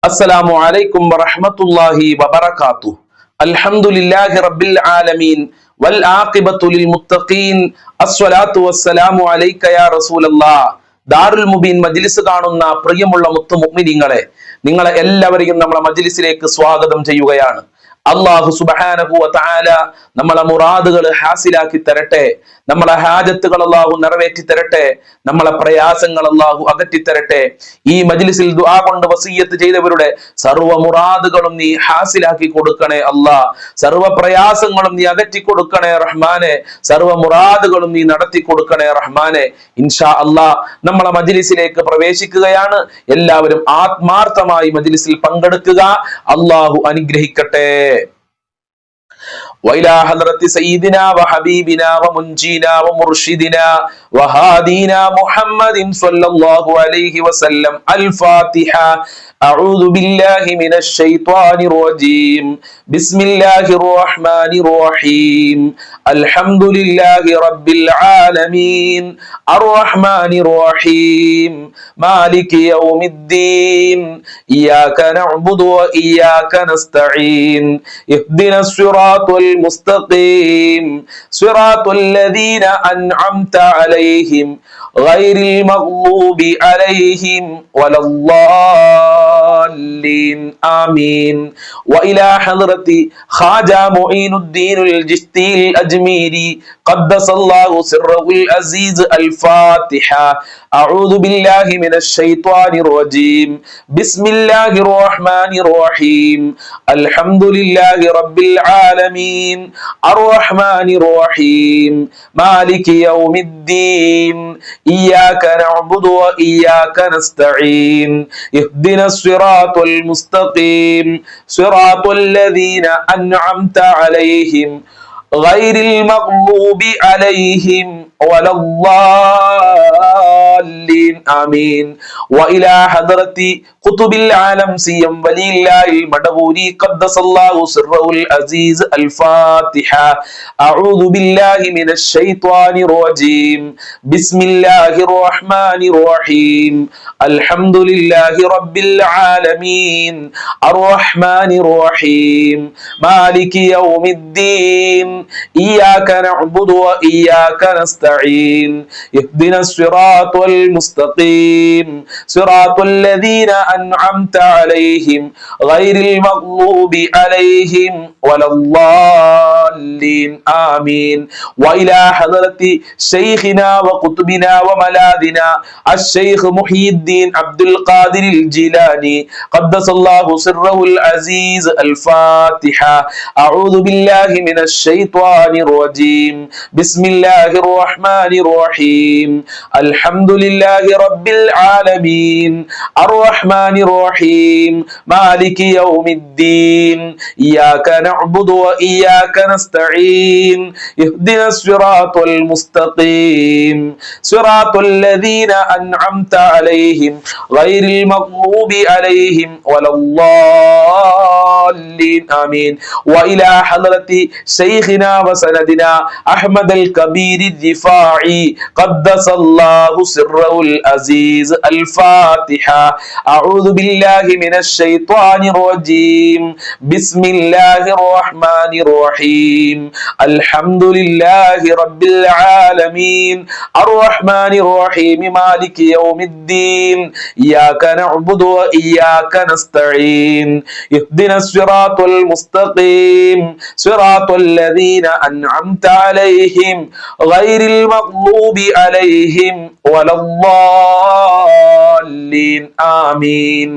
അസ്സലാമു അലൈക്കും വറഹ്മത്തുള്ളാഹി വബറകാതുഹു. അൽഹംദുലില്ലാഹി റബ്ബിൽ ആലമീൻ വൽ ആഖിബത്തു ലിൽ മുത്തഖീൻ. അസ്സലാത്തു വസ്സലാമു അലൈക യാ റസൂലല്ലാഹ്. ദാറുൽ മുബീൻ മജ്ലിസ് കാണുന്ന പ്രിയമുള്ള മുത്തു മുഅ്മിനീങ്ങളെ, നിങ്ങളെ എല്ലാവരെയും നമ്മളെ മജ്ലിസിലേക്ക് സ്വാഗതം ചെയ്യുകയാണ്. അല്ലാഹു സുബ്ഹാനഹു വ തആല നമ്മളെ മുറാദുകൾ ഹാസിലാക്കി തരട്ടെ, നമ്മളെ ഹാജത്തുകൾ അല്ലാഹു നിറവേറ്റി തരട്ടെ, നമ്മളെ പ്രയാസങ്ങൾ അല്ലാഹു അകറ്റി തരട്ടെ. ഈ മജ്ലിസിൽ ദുആ കൊണ്ട് വസിയ്യത്ത് ചെയ്തവരുടെ സർവ്വ മുറാദുകളും നീ ഹാസിലാക്കി കൊടുക്കണേ അല്ലാ. സർവ്വ പ്രയാസങ്ങളും നീ അകറ്റി കൊടുക്കണേ റഹ്മാനെ. സർവ്വ മുറാദുകളും നീ നടത്തി കൊടുക്കണേ റഹ്മാനെ. ഇൻഷാ അല്ലാ നമ്മളെ മജ്ലിസിലേക്ക് പ്രവേശിക്കുകയാണ്. എല്ലാവരും ആത്മാർത്ഥമായി മജ്ലിസിൽ പങ്കെടുക്കുക. അല്ലാഹു അനുഗ്രഹിക്കട്ടെ. وإلى حضرة سيدنا وحبيبنا ومنجينا ومرشدنا وهادينا محمد صلى الله عليه وسلم. الفاتحة. أعوذ بالله من الشيطان الرجيم. بسم الله الرحمن الرحيم. الحمد لله رب العالمين الرحمن الرحيم مالك يوم الدين. إياك نعبد وإياك نستعين. اهدنا الصراط المستقيم صراط الذين أنعمت عليهم غير المغضوب عليهم ولا الضالين. آمين. وإلى حضرة خواجة معين الدين الجشتي الأجميري قدس الله سره العزيز. الفاتحة. أعوذ بالله من الشيطان الرجيم. بسم الله الرحمن الرحيم. الحمد لله رب العالمين الرحمن الرحيم مالك يوم الدين. إياك نعبد وإياك نستعين. اهدنا الصراط المستقيم صراط الذين أنعمت عليهم غير المغضوب عليهم ولا الضالين. آمين. وإلى حضرة قطب العالم سيم ولي الله المدبوري قدس الله سره العزيز. الفاتحة. أعوذ بالله من الشيطان الرجيم. بسم الله الرحمن الرحيم. الحمد لله رب العالمين الرحمن الرحيم مالك يوم الدين. إياك نعبد وإياك نستعين. اهدنا الصراط المستقيم صراط الذين أنعمت عليهم غير المغضوب عليهم ولا الضالين. آمين. وإلى حضرة شيخنا وقطبنا وملاذنا الشيخ محي الدين عبد القادر الجيلاني قدس الله سره العزيز. الفاتحة. أعوذ بالله من الشيطان الرجيم. بسم الله الرحمن الرحيم. الحمد لله رب العالمين الرحمن الرحيم مالك يوم الدين. إياك نعبد وإياك نستعين. اهدنا الصراط المستقيم صراط الذين أنعمت عليهم غير المغضوب عليهم ولا الضالين. آمين. وإلى حضرة شيخنا وسندنا أحمد الكبير الرفاعي قدس الله سره العزيز. الفاتحة. أعوذ بالله من الشيطان الرجيم. بسم الله الرحمن الرحيم. الحمد لله رب العالمين الرحمن الرحيم مالك يوم الدين. إياك نعبد وإياك نستعين. اهدنا الصراط المستقيم صراط الذين أنعمت عليهم غير المغضوب عليهم ولا الضالين. آمين.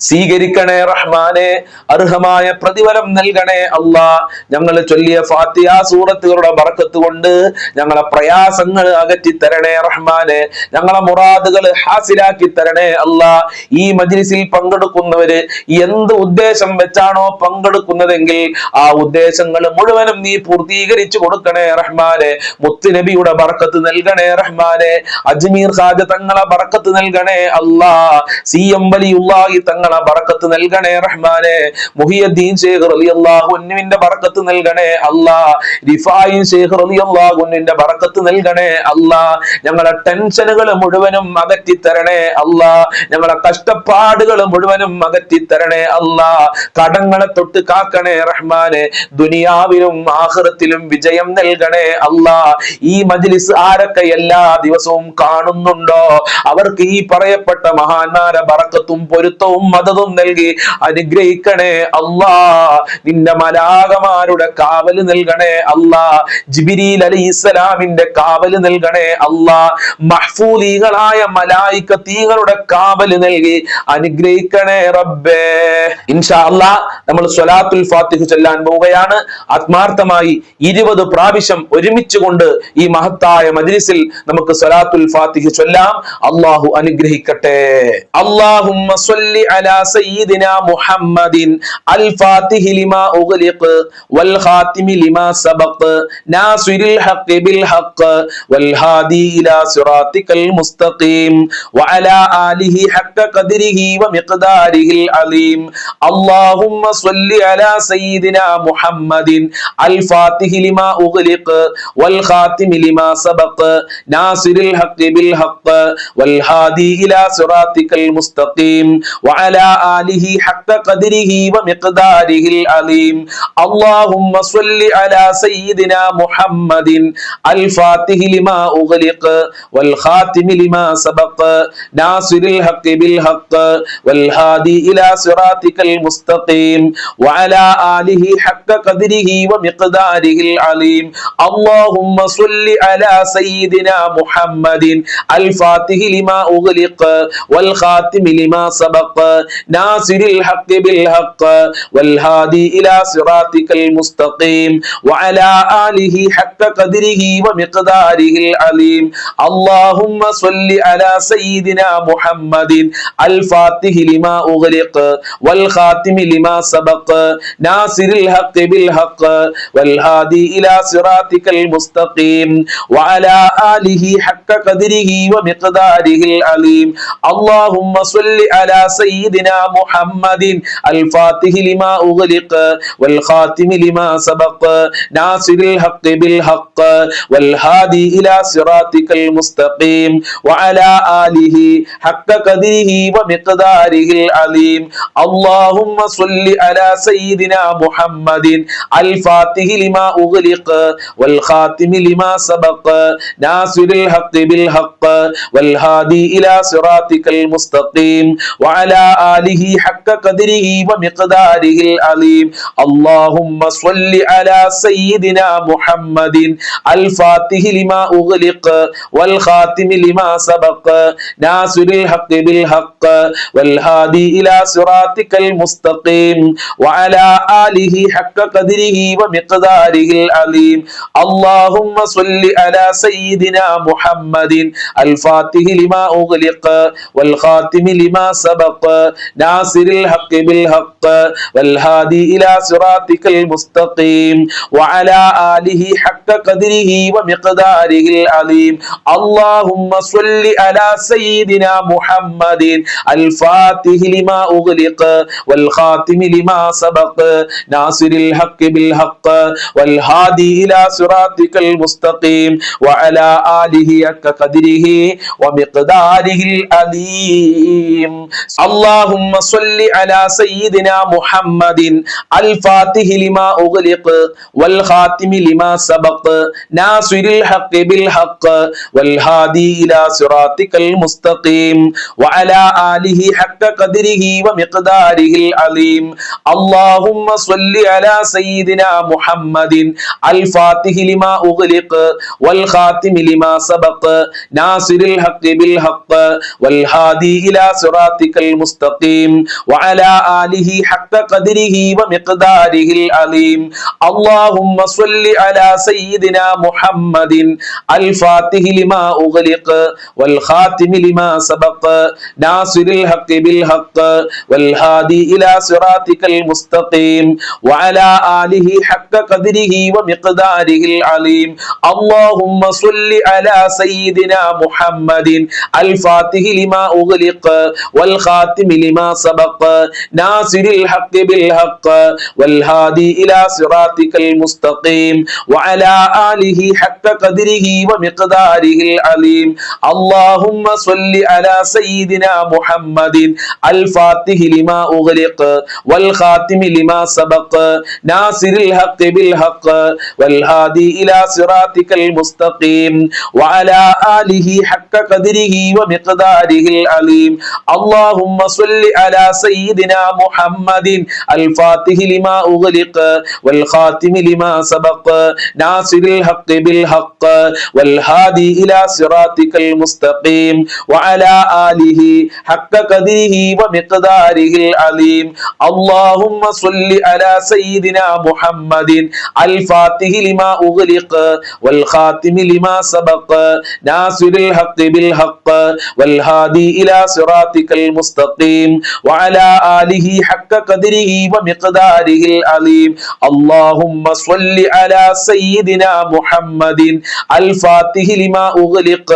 സ്വീകരിക്കണേ റഹ്മാനെ, അർഹമായ പ്രതിഫലം നൽകണേ അല്ലാ. ഞങ്ങൾ ചൊല്ലിയ ഫാത്തിഹ സൂറത്തുകളുടെ ബർക്കത്ത് കൊണ്ട് ഞങ്ങളെ പ്രയാസങ്ങൾ അകറ്റി തരണേ റഹ്മാനെ. ഞങ്ങളെ മുറാദുകൾ ഹാസിലാക്കി തരണേ അല്ലാ. ഈ മജ്ലിസിൽ പങ്കെടുക്കുന്നവര് എന്ത് ഉദ്ദേശം വെച്ചാണോ പങ്കെടുക്കുന്നതെങ്കിൽ ആ ഉദ്ദേശങ്ങൾ മുഴുവനും നീ പൂർത്തീകരിച്ചു കൊടുക്കണേ റഹ്മാനെ. മുത്തുനബിയുടെ ബർക്കത്ത് നൽകണേ റഹ്മാനെ. അജ്മീർ ഖാജ തങ്ങളെ ബർക്കത്ത് നൽകണേ അല്ലാ. സി എം വലിയുള്ളാഹി തങ്ങളെ ബറക്കത്ത് നൽകണേ റഹ്മാനെ. മുഹിയുദ്ദീൻ ശൈഖ് റളിയല്ലാഹു അൻഹുവിന്റെ ബറക്കത്ത് നൽകണേ അല്ലാ. റിഫായി ശൈഖ് റളിയല്ലാഹു അൻഹുവിന്റെ ബറക്കത്ത് നൽകണേ അല്ലാ. ഞങ്ങളെ ടെൻഷനുകൾ മുഴുവനും അകറ്റി തരണേ അല്ലാ. ഞങ്ങളെ കഷ്ടപ്പാടുകൾ മുഴുവനും അകറ്റി തരണേ അല്ലാ. കടങ്ങളെ തൊട്ട് കാക്കണേ റഹ്മാനെ. ദുനിയാവിലും ആഖിറത്തിലും വിജയം നൽകണേ അല്ലാ. ഈ മജ്ലിസ് ആരൊക്കെ എല്ലാ ദിവസവും കാണുന്നുണ്ടോ അവർക്ക് ഈ പറയപ്പെട്ട മഹാന്മാരെ ബറക്കത്തും പൊരുത്തവും മദതും നൽകി അനുഗ്രഹിക്കണേ അല്ലാ. നിന്റെ മലാകമാരുടെ കാവല് നൽകണേ അല്ലാ. ജിബ്രീൽ അലൈഹിസ്സലാമിന്റെ കാവല് നൽകണേ അല്ലാ. മഹ്ഫൂദീകളായ മലായികത്തീകളുടെ കാവല് നൽകി അനുഗ്രഹിക്കണേ റബ്ബേ. ഇൻഷാ അല്ലാഹ് നമ്മൾ സ്വലാത്തുൽ ഫാത്തിഹ ചൊല്ലാൻ പോവുകയാണ്. ആത്മാർത്ഥമായി 20 പ്രാവശ്യം ഒരുമിച്ച് കൊണ്ട് ഈ മഹത്തായ മജ്ലിസിൽ നമുക്ക് സ്വലാത്തുൽ ഫാത്തിഹ ചൊല്ലാം. അല്ലാഹു അനുഗ്രഹിക്കട്ടെ. അല്ലാഹുമ്മ സ്വല്ലി അലാ സയ്യിദിനാ മുഹമ്മദിൻ അൽ ഫാത്തിഹി ലിമാ ഉഗ്ലിഖ് വൽ ഖാതിമി ലിമാ സബഖ് നാസിറിൽ ഹഖ് ബിൽ ഹഖ് വൽ ഹാദി ഇലാ സിറാത്തിക്കൽ മുസ്തഖീം വഅലാ ആലിഹി ഹഖ് ഖദ്രിഹി വമിഖ്ദാരിഹിൽ അലീം. اللهم صل على سيدنا محمد الفاتح لما أغلق والخاتم لما سبق ناصر الحق بالحق والهادي إلى صراطك المستقيم وعلى آله حق قدره ومقداره العظيم. اللهم صل على سيدنا محمد الفاتح لما أغلق والخاتم لما سبق ناصر الحق بالحق والهادي إلى صراطك المستقيم وعلى آله حق قدره ومقداره العظيم. اللهم صل على سيدنا محمد الفاتح لما أغلق والخاتم لما سبق ناصر الحق بالحق والهادي إلى صراطك المستقيم وعلى آله حق قدره ومقداره العظيم. اللهم صل على سيدنا محمد الفاتح لما أغلق والخاتم لما سبق ناصر الحق بالحق والهادي إلى صراطك المستقيم وعلى آله حق قدره ومقداره العظيم. اللهم صل على سيدنا محمد الفاتح لما أغلق والخاتم لما سبق ناصر الحق بالحق والهادي إلى صراطك المستقيم وعلى آله حق قدره ومقداره العظيم. اللهم صل على سيدنا محمد الفاتح لما أغلق والخاتم لما سبق ناصر الحق بالحق والهادي إلى صراطك المستقيم وعلى آله حق قدره ومقداره العظيم. اللهم صل على سيدنا محمد الفاتح لما أغلق والخاتم لما سبق ناصر الحق بالحق والهادي إلى صراطك المستقيم وعلى آله حق قدره ومقداره العظيم. اللهم صل على سيدنا محمد الفاتح لما أغلق والخاتم لما سبق ناصر الحق بالحق والهادي إلى صراطك المستقيم وعلى آله حق قدره ومقداره العظيم. اللهم صل على سيدنا محمد الفاتح لما أغلق والخاتم لما سبق ناصر الحق بالحق والهادي إلى صراطك المستقيم وعلى آله حق قدره ومقداره العظيم. اللهم صل على سيدنا محمد الفاتح لما أغلق والخاتم لما سبق ناصر الحق بالحق والهادي إلى صراطك المستقيم وعلى آله حق قدره ومقداره العظيم. اللهم صل على سيدنا محمد الفاتح لما أغلق والخاتم لما سبق ناصر الحق بالحق والهادي إلى صراطك المستقيم وعلى آله حق قدره ومقداره العظيم. اللهم صل على سيدنا محمد الفاتح لما أغلق والخاتم لما سبق ناصر الحق بالحق والهادي إلى صراطك المستقيم وعلى آله حق قدره ومقداره العظيم. اللهم صل على سيدنا محمد الفاتح لما أغلق والخاتم الخاتم لما سبق ناصر الحق بالحق والهادي إلى صراطك المستقيم وعلى آله حق قدره ومقداره العليم. اللهم صل على سيدنا محمد الفاتح لما أغلق والخاتم لما سبق ناصر الحق بالحق والهادي إلى صراطك المستقيم وعلى آله حق قدره ومقداره العليم. اللهم صل على سيدنا محمد الفاتح لما أغلق والخاتم لما سبق ناصر الحق بالحق والهادي إلى صراطك المستقيم وعلى آله حق قدره ومقداره العليم. اللهم صل على سيدنا محمد الفاتح لما أغلق والخاتم لما سبق ناصر الحق بالحق والهادي إلى صراطك المستقيم وعلى آله حق قدره ومقداره العليم. اللهم صل على سيدنا محمد الفاتح لما أغلق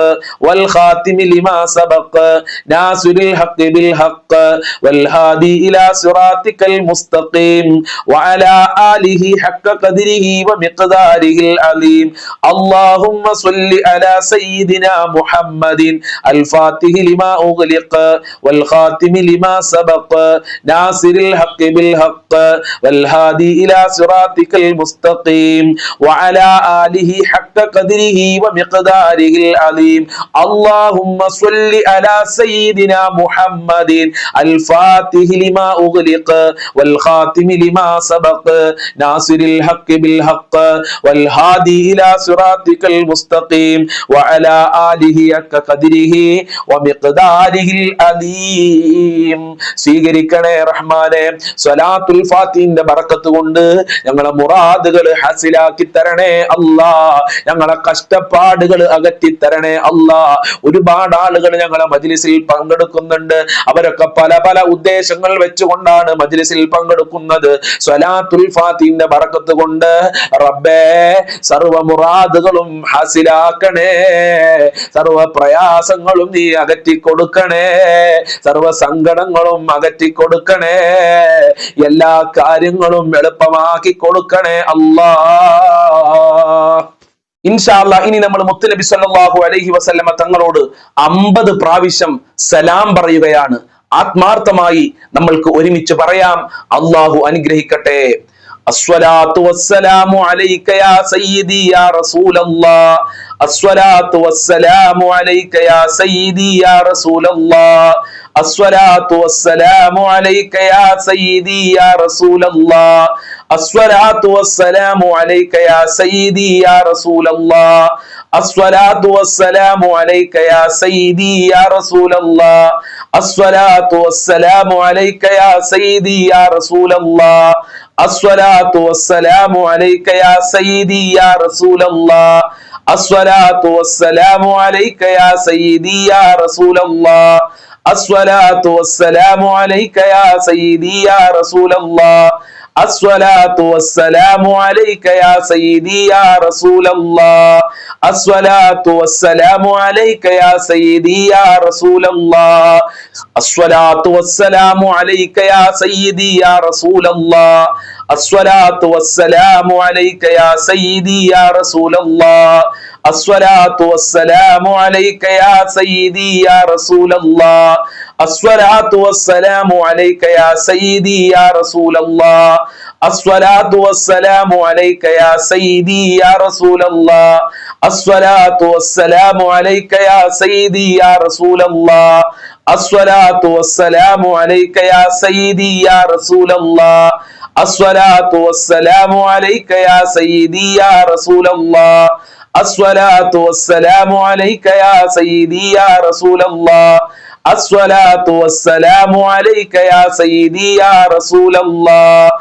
والخاتم لما سبق ناصر الحق بالحق والهادي إلى صراطك المستقيم وعلى آله حق قدره ومقداره العليم. اللهم صل على سيدنا محمد الفاتح لما أغلق والخاتم لما سبق ناصر الحق بالحق والهادي إلى صراطك المستقيم وعلى آله حق قدره ومقداره العليم. اللهم صل على سيدنا محمد الفاتح لما أغلق والخاتم لما سبق ناصر الحق بالحق والهادي إلى صراطك المستقيم وعلى آله حق قدره ومقداره العليم. സ്വീകരിക്കണേ റഹ്മാനെ. സ്വലാത്തുൽ ഫാത്തിഹിന്റെ ബറക്കത്ത് കൊണ്ട് ഞങ്ങളെ മുറാദുകൾ ഹാസിലാക്കി തരണേ അല്ലാ. ഞങ്ങളെ കഷ്ടപ്പാടുകൾ അകറ്റി തരണേ അല്ലാ. ഒരുപാട് ആളുകൾ ഞങ്ങളെ മജ്ലിസിൽ പങ്കെടുക്കുന്നുണ്ട്. അവരൊക്കെ പല പല ഉദ്ദേശങ്ങൾ വെച്ചുകൊണ്ടാണ് മജ്ലിസിൽ പങ്കെടുക്കുന്നത്. സ്വലാത്തുൽ ഫാത്തിഹിന്റെ ബറക്കത്ത് കൊണ്ട് റബ്ബേ സർവ മുറാദുകളും ഹാസിലാക്കണേ. സർവ പ്രയാസങ്ങളും നീ അകറ്റി കൊടുക്കണേ. സർവ സങ്കടങ്ങളും അകറ്റി കൊടുക്കണേ. എല്ലാ കാര്യങ്ങളും എളുപ്പമാക്കി കൊടുക്കണേ അല്ലാ. ഇൻഷാ അല്ലാഹ് ഇനി നമ്മൾ മുത്തുനബി സല്ലല്ലാഹു അലൈഹി വസല്ലമ തങ്ങളോട് 50 പ്രാവശ്യം സലാം പറയുകയാണ്. ആത്മാർത്ഥമായി നമ്മൾക്ക് ഒരുമിച്ച് പറയാം. അല്ലാഹു അനുഗ്രഹിക്കട്ടെ. അസ്സലാത്തു വസ്സലാമു അലൈക യാ സയ്യിദി യാ റസൂലല്ലാഹ്. അസ്സലാത്തു വസ്സലാമു അലൈക യാ സയ്യിദി യാ റസൂലല്ലാഹ്. അസ്സലാത്തു വസ്സലാമു അലൈക യാ സയ്യിദി യാ റസൂലല്ലാഹ്. അസ്സലാത്തു വസ്സലാമു അലൈക യാ സയ്യിദി യാ റസൂലല്ലാഹ്. അസ്സലാത്തു വസ്സലാമു അലൈക യാ സയ്യിദി യാ റസൂലല്ലാഹ്. അസ്സലാത്തു വസ്സലാമു അലൈക യാ സയ്യിദി യാ റസൂലല്ലാഹ്. അസ്സലാത്തു വസ്സലാമു അലൈക യാ സയ്യിദി യാ റസൂലല്ലാഹ്. അസ്സലാത്തു വസ്സലാമു അലൈക യാ സയ്യിദി യാ റസൂലല്ലാഹ്. അസ്സലാത്തു വസ്സലാമു അലൈക യാ സയ്യിദി യാ റസൂലല്ലാഹ്. അസ്സലാത്തു വസ്സലാമു അലൈക യാ സയ്യിദി യാ റസൂലല്ലാഹ്. അസ്സലാത്തു വസ്സലാമു അലൈക യാ സയ്യിദി യാ റസൂലല്ലാഹ്. അസ്സലാത്തു വസ്സലാമു അലൈക യാ സയ്യിദി യാ റസൂലല്ലാഹ്. അസ്സലാത്തു വസ്സലാമു അലൈക യാ സയ്യിദി യാ റസൂലല്ലാഹ്. അസ്സലാത്തു വസ്സലാമു അലൈക യാ സയ്യിദി യാ റസൂലല്ലാഹ്. അസ്സലാത്തു വസ്സലാമു അലൈക യാ സയ്യിദി യാ റസൂലല്ലാഹ്. അസ്സലാത്തു വസ്സലാമു അലൈക യാ സയ്യിദി യാ റസൂലല്ലാഹ്. അസ്സലാത്തു വസ്സലാമു അലൈക യാ സയ്യിദി യാ റസൂലല്ലാഹ്. അസ്സലാത്തു വസ്സലാമു അലൈക യാ സയ്യിദി യാ റസൂലല്ലാഹ്. അസ്സലാത്തു വസ്സലാമു അലൈക യാ സയ്യിദി യാ റസൂലല്ലാഹ്. അസ്സലാത്തു വസ്സലാമു അലൈക യാ സയ്യിദി യാ റസൂലല്ലാഹ്. അസ്സലാത്തു വസ്സലാമു അലൈക യാ സയ്യിദി യാ റസൂലല്ലാഹ്.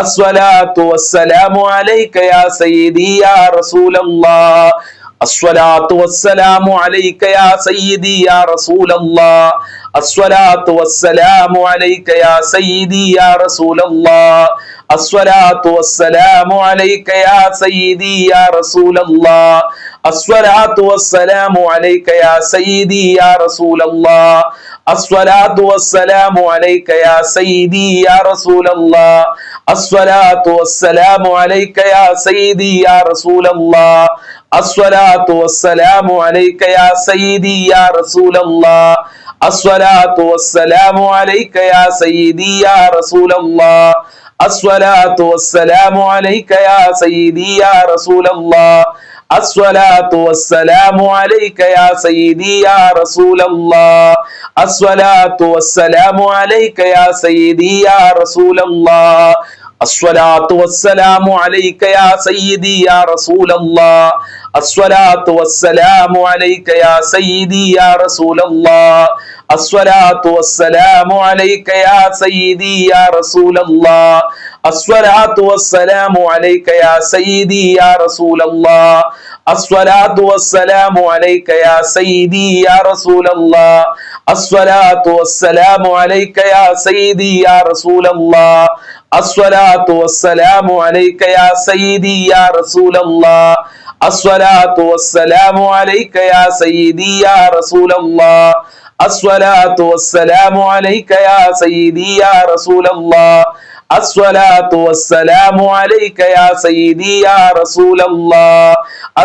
അസ്സലാത്തു വസ്സലാമു അലൈക യാ സയ്യിദി യാ റസൂലല്ലാഹ്. അസ്സലാത്തു വസ്സലാമു അലൈക യാ സയ്യിദി യാ റസൂലല്ലാഹ്. അസ്സലാത്തു വസ്സലാമു അലൈക യാ സയ്യിദി യാ റസൂലല്ലാഹ്. അസ്സലാത്തു വസ്സലാമു അലൈക യാ സയ്യിദി യാ റസൂലല്ലാഹ്. അസ്സലാത്തു വസ്സലാമു അലൈക യാ സയ്യിദി യാ റസൂലല്ലാഹ്. الصلاة والسلام عليك يا سيدي يا رسول الله الصلاة والسلام عليك يا سيدي يا رسول الله الصلاة والسلام عليك يا سيدي يا رسول الله الصلاة والسلام عليك يا سيدي يا رسول الله الصلاة والسلام عليك يا سيدي يا رسول الله الصلاة والسلام عليك يا سيدي يا رسول الله الصلاة والسلام عليك يا سيدي يا رسول الله الصلاة والسلام عليك يا سيدي يا رسول الله الصلاة والسلام عليك يا سيدي يا رسول الله الصلاة والسلام عليك يا سيدي يا رسول الله الصلاة والسلام عليك يا سيدي يا رسول الله الصلاة والسلام عليك يا سيدي يا رسول الله الصلاة والسلام عليك يا سيدي يا رسول الله الصلاة والسلام عليك يا سيدي يا رسول الله الصلاة والسلام عليك يا سيدي يا رسول الله الصلاة والسلام عليك يا سيدي يا رسول الله الصلاة والسلام عليك يا سيدي يا رسول الله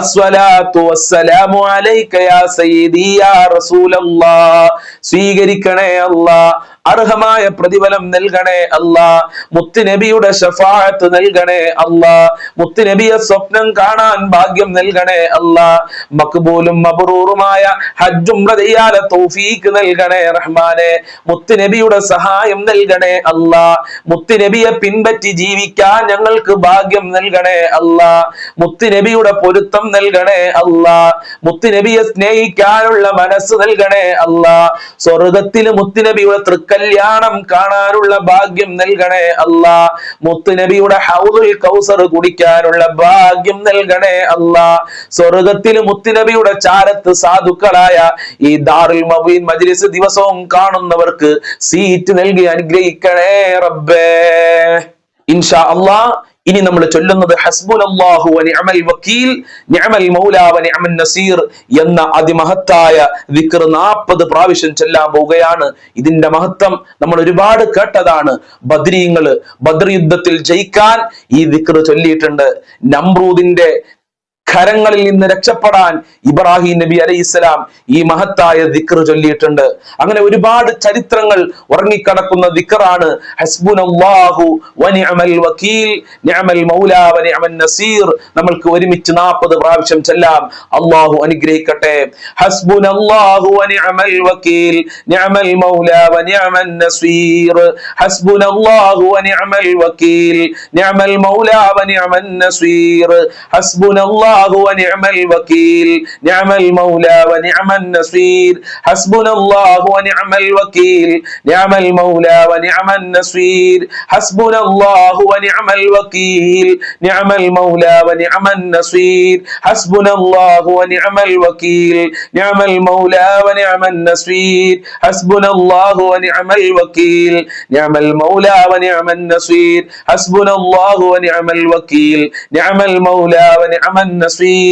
الصلاة والسلام عليك يا سيدي يا رسول الله സ്വീകരിക്കണേ അല്ലാഹ് അർഹമായ പ്രതിഫലം നൽകണേ അല്ലാഹ് മുത്തുനബിയുടെ ശഫാഅത്ത് നൽകണേ അല്ലാഹ് മുത്തുനബിയെ സ്വപ്നം കാണാൻ ഭാഗ്യം നൽകണേ അല്ലാഹ് മഖ്ബൂലും മബ്റൂറുമായ ഹജ്ജും ഉംറ ചെയ്യാൻ തൗഫീഖ് നൽകണേ റഹ്മാനെ മുത്തുനബിയുടെ സഹായം നൽകണേ അല്ലാഹ് മുത്തുനബിയെ പിൻപറ്റി ജീവിക്കാൻ ഞങ്ങൾക്ക് ഭാഗ്യം നൽകണേ അല്ലാഹ് മുത്തുനബിയുടെ പൊരുത്തം നൽകണേ അല്ലാഹ് മുത്തുനബിയെ സ്നേഹിക്കാനുള്ള മനസ്സ് നൽകണേ അല്ലാഹ് സ്വർഗ്ഗത്തിൽ മുത്തുനബിയുടെ കല്യാണം കാണാനുള്ള ഭാഗ്യം നൽകണേ അല്ലാഹ് മുത്തുനബിയുടെ ഹൗദുൽ കൗസർ കുടിക്കാനുള്ള ഭാഗ്യം നൽകണേ അല്ലാഹ് സ്വർഗ്ഗത്തിൽ മുത്തുനബിയുടെ ചാരത്ത് സാധുക്കളായ ഈ ദാറുൽ മബീൻ മജ്ലിസ് ദിവസവും കാണുന്നവർക്ക് സീറ്റ് നൽകി അനുഗ്രഹിക്കണേ റബ്ബേ ഇൻഷാ അല്ലാഹ് ഇനി നമ്മൾ ചൊല്ലുന്നത് ഹസ്ബുനല്ലാഹു വനിഅമൽ വക്കീൽ നിഅമൽ മൗലാ വനിഅമൻ നസീർ എന്ന അതിമഹത്തായ ദിക്ർ 40 പ്രാവശ്യം ചൊല്ലാൻ പോവുകയാണ്. ഇതിന്റെ മഹത്വം നമ്മൾ ഒരുപാട് കേട്ടതാണ്. ബദ്രീങ്ങൾ ബദ്ർ യുദ്ധത്തിൽ ജയിക്കാൻ ഈ ദിക്ർ ചൊല്ലിയിട്ടുണ്ട്. നമ്രൂദിന്റെ ഖരങ്ങളിൽ നിന്ന് രക്ഷപ്പെടാൻ ഇബ്രാഹിം നബി അലൈഹിസ്സലാം ഈ മഹത്തായ ദിക്ർ ചൊല്ലിയിട്ടുണ്ട്. അങ്ങനെ ഒരുപാട് ചരിത്രങ്ങൾ ഉറങ്ങിക്കിടക്കുന്ന ദിക്റാണ് ഹസ്ബുനല്ലാഹു വനിഅമൽ വക്കീൽ നിഅമൽ മൗലാ വനിഅമൻ നസീർ. നമ്മൾക്ക് ഒരുമിച്ച് 40 പ്രാവശ്യം ചൊല്ലാം. അല്ലാഹു അനുഗ്രഹിക്കട്ടെ. ഹസ്ബുനല്ലാഹു വനിഅമൽ വക്കീൽ നിഅമൽ മൗലാ വനിഅമൻ നസീർ ഹസ്ബുനല്ലാഹു വനിഅമൽ വക്കീൽ നിഅമൽ മൗലാ വനിഅമൻ നസീർ ഹസ്ബുനല്ലാഹു ونعم الوكيل نعم المولى ونعم النصير حسبنا الله ونعم الوكيل نعم المولى ونعم النصير حسبنا الله ونعم الوكيل نعم المولى ونعم النصير حسبنا الله ونعم الوكيل نعم المولى ونعم النصير حسبنا الله ونعم الوكيل نعم المولى ونعم النصير حسبنا الله ونعم الوكيل نعم المولى ونعم النصير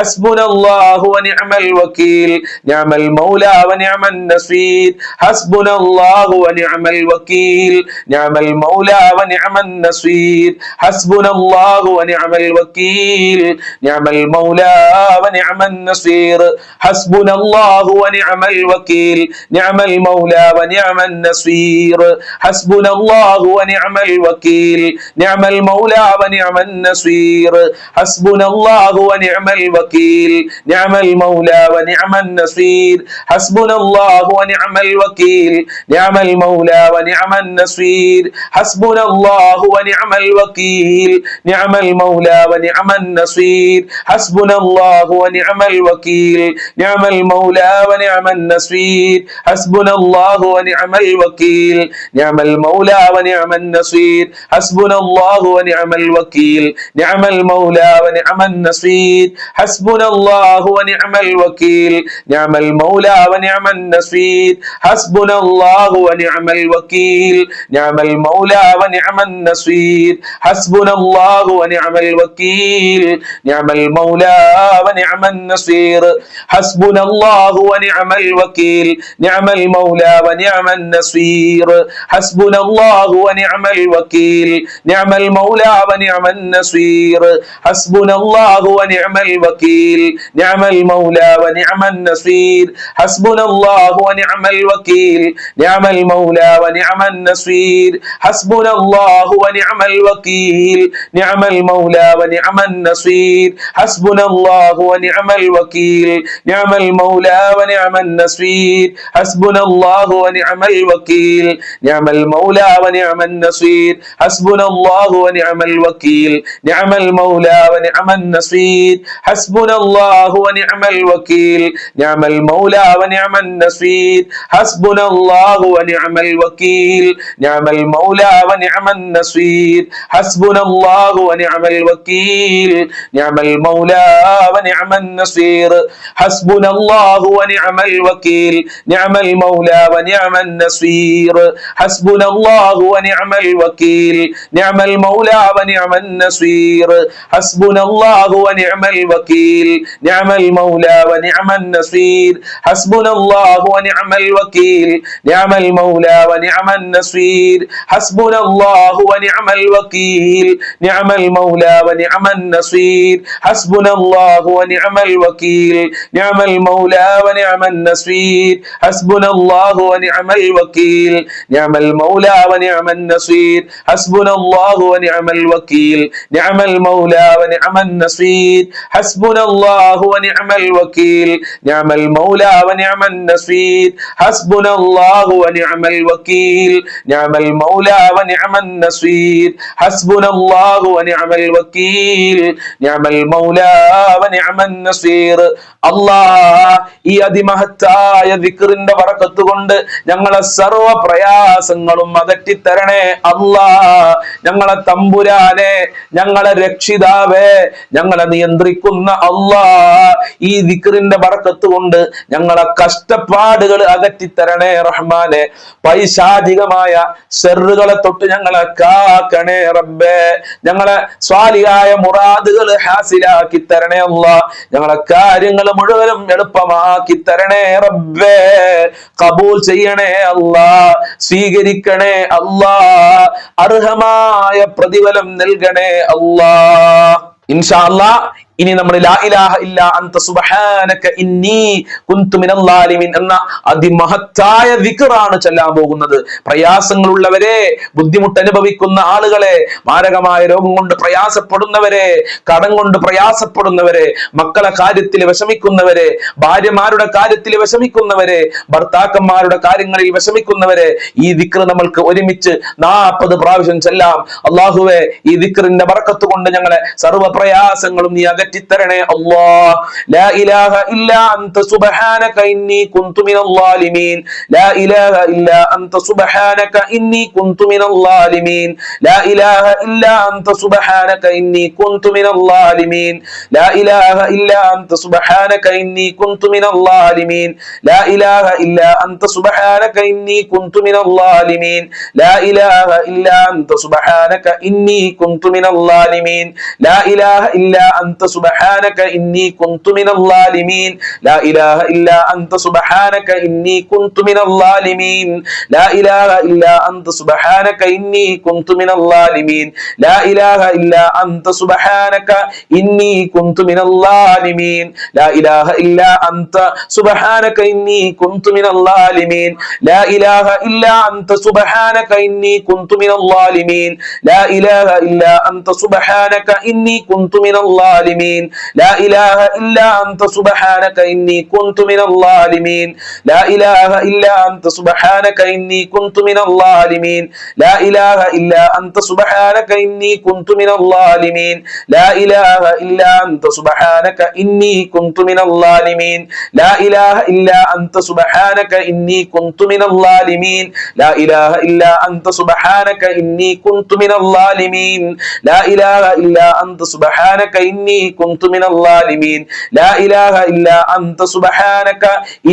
حسبنا الله ونعم الوكيل نعم المولى ونعم النصير حسبنا الله ونعم الوكيل نعم المولى ونعم النصير حسبنا الله ونعم الوكيل نعم المولى ونعم النصير حسبنا الله ونعم الوكيل نعم المولى ونعم النصير حسبنا الله ونعم الوكيل نعم المولى ونعم النصير حسبنا الله ونعم الوكيل نعم المولى ونعم النصير حسبنا الله ونعم الوكيل نعم المولى ونعم النصير حسبنا الله ونعم الوكيل نعم المولى ونعم النصير حسبنا الله ونعم الوكيل نعم المولى ونعم النصير حسبنا الله ونعم الوكيل نعم المولى ونعم النصير حسبنا الله ونعم الوكيل نعم المولى ونعم النصير النصير حسبنا الله ونعم الوكيل نعم المولى ونعم النصير حسبنا الله ونعم الوكيل نعم المولى ونعم النصير حسبنا الله ونعم الوكيل نعم المولى ونعم النصير حسبنا الله ونعم الوكيل نعم المولى ونعم النصير حسبنا الله ونعم الوكيل نعم المولى ونعم النصير حسبنا الله ونعم الوكيل نعم المولى ونعم النصير حسبنا الله ونعم الوكيل نعم المولى ونعم النصير حسبنا الله ونعم الوكيل نعم المولى ونعم النصير حسبنا الله ونعم الوكيل نعم المولى ونعم النصير حسبنا الله ونعم الوكيل نعم المولى ونعم النصير حسبنا الله ونعم الوكيل نعم المولى ونعم النصير حسبنا الله ونعم الوكيل نعم المولى ونعم النصير حسبنا الله ونعم الوكيل نعم المولى ونعم النصير حسبنا الله ونعم الوكيل نعم المولى ونعم النصير حسبنا الله ونعم الوكيل نعم المولى ونعم النصير حسبنا الله ونعم الوكيل نعم المولى ونعم النصير حسبنا الله ونعم الوكيل نعم المولى ونعم النصير حسبنا الله ونعم الوكيل نعم المولى ونعم النصير حسبنا الله ونعم الوكيل نعم المولى ونعم النصير حسبنا الله ونعم الوكيل نعم المولى ونعم النصير حسبنا الله ونعم الوكيل نعم المولى ونعم النصير حسبنا الله ونعم الوكيل نعم المولى ونعم النصير حسبنا الله ونعم الوكيل نعم المولى ونعم النصير حسبنا الله ونعم الوكيل نعم المولى ونعم النصير حسبنا الله ونعم الوكيل نعم المولى ونعم النصير അല്ലാഹ് ഈ അതിമഹത്തായ ദിക്റിന്റെ ബറക്കത്ത് കൊണ്ട് ഞങ്ങളെ സർവ്വ പ്രയാസങ്ങളും അകറ്റിത്തരണേ അല്ലാഹ്. ഞങ്ങളെ തമ്പുരാനെ, ഞങ്ങളെ രക്ഷിതാവേ, ഞങ്ങളെ നിയന്ത്രിക്കുന്ന അല്ലാഹ്, ഈ ദിക്റിന്റെ ബറക്കത്ത് കൊണ്ട് ഞങ്ങളെ കഷ്ടപ്പാടുകൾ അകറ്റിത്തരണേ റഹ്മാനെ. പൈശാചികമായ ശർറുകളെ തൊട്ട് ഞങ്ങളെ കാക്കണേ റബ്ബേ. ഞങ്ങളെ സ്വാലിഹായ മുറാദുകൾ ഹാസിലാക്കി തരണേ അല്ലാഹ്. ഞങ്ങളെ കാര്യങ്ങൾ മുഴുവനും എളുപ്പമാക്കി തരണേ റബ്ബേ. കബൂൽ ചെയ്യണേ അല്ലാഹ്, സ്വീകരിക്കണേ അല്ലാഹ്, അർഹമായ പ്രതിഫലം നൽകണേ അല്ലാഹ്. ഇൻഷാ അല്ലാഹ് ഇനി നമ്മൾ ലാ ഇലാഹ ഇല്ലാ അൻത സുബ്ഹാനക ഇന്നി കുന്തു മിനൽ ളാലിമീൻ എന്ന അതിമഹത്തായ ദിക്റാണ് ചൊല്ലാൻ പോകുന്നത്. പ്രയാസങ്ങളുള്ളവരെ, ബുദ്ധിമുട്ട് അനുഭവിക്കുന്ന ആളുകളെ, മാരകമായ രോഗം കൊണ്ട് പ്രയാസപ്പെടുന്നവരെ, കടം കൊണ്ട് പ്രയാസപ്പെടുന്നവരെ, മക്കളെ കാര്യത്തിൽ വിഷമിക്കുന്നവരെ, ഭാര്യമാരുടെ കാര്യത്തിൽ വിഷമിക്കുന്നവരെ, ഭർത്താക്കന്മാരുടെ കാര്യങ്ങളിൽ വിഷമിക്കുന്നവരെ, ഈ ദിക്ർ നമ്മൾക്ക് ഒരുമിച്ച് 40 പ്രാവശ്യം ചൊല്ലാം. അല്ലാഹുവേ, ഈ ദിക്റിന്റെ ബറക്കത്ത് കൊണ്ട് ഞങ്ങളെ സർവ്വ പ്രയാസങ്ങളും നീ അകറ്റിത്തരണേ അല്ലാഹ്. ലാ ഇലാഹ ഇല്ലാ അൻത സുബ്ഹാനക ഇന്നി കുന്തു മിനൽ ളാലിമീൻ. ലാ ഇലാഹ ഇല്ലാ അൻത സുബ്ഹാനക ഇന്നി കുന്തു മിനൽ ളാലിമീൻ. ലാ ഇലാഹ ഇല്ലാ അൻത സുബ്ഹാനക ഇന്നി കുന്തു മിനൽ ളാലിമീൻ. ലാ ഇലാഹ ഇല്ലാ അൻത സുബ്ഹാനക ഇന്നി കുന്തു മിനൽ ളാലിമീൻ. ലാ ഇലാഹ ഇല്ലാ അൻത സുബ്ഹാനക ഇന്നി കുന്തു മിനൽ ളാലിമീൻ. ലാ ഇലാഹ ഇല്ലാ അൻത സുബ്ഹാനക ഇന്നി കുന്തു മിനൽ ളാലിമീൻ. ലാ ഇലാഹ ഇല്ലാ അൻത സുബ്ഹാനക ഇന്നി കുന്തു മിനൽ ളാലിമീൻ. ലാ ഇലാഹ ഇല്ലാ അൻത സുബ്ഹാനക ഇന്നി കുന്തു മിനൽ ളാലിമീൻ. ലാ ഇലാഹ ഇല്ലാ അൻത സുബ്ഹാനക ഇന്നി കുന്തു മിനൽ ളാലിമീൻ. ലാ ഇലാഹ ഇല്ലാ അൻത സുബ്ഹാനക ഇന്നി കുന്തു മിനൽ ളാലിമീൻ. ലാ ഇലാഹ ഇല്ലാ അൻത സുബ്ഹാനക ഇന്നി കുന്തു മിനൽ ളാലിമീൻ. ലാ ഇലാഹ ഇല്ലാ അൻത സുബ്ഹാനക ഇന്നി കുന്തു മിനൽ ളാലിമീൻ. ലാ ഇലാഹ ഇല്ലാ അൻത സുബ്ഹാനക ഇന്നി കുന്തു മിനൽ ളാലിമീൻ. ലാ ഇലാഹ ഇല്ലാ അൻത സുബ്ഹാനക ഇന്നി കുന്തു മിനൽ ളാലിമീൻ. ലാ ഇലാഹ ഇല്ലാ അൻത സുബ്ഹാനക ഇന്നി കുന്തു മിനൽ ളാലിമീൻ. ലാ ഇലാഹ ഇല്ലാ അൻത സുബ്ഹാനക ഇന്നി കുന്തു മിനൽ ളാലിമീൻ. ലാ ഇലാഹ ഇല്ലാ അൻത സുബ്ഹാനക ഇന്നി കുന്തു മിനൽ ളാലിമീൻ. ലാ ഇലാഹ ഇല്ലാ അൻത സുബ്ഹാനക ഇന്നി കുന്തു മിനൽ ളാലിമീൻ. ലാ ഇലാഹ ഇല്ലാ അൻത സുബ്ഹാനക ഇന്നി കുന്തു മിനൽ ളാലിമീൻ. ലാ ഇലാഹ ഇല്ലാ അൻത സുബ്ഹാനക ഇന്നി كنت من الظالمين لا إله إلا أنت سبحانك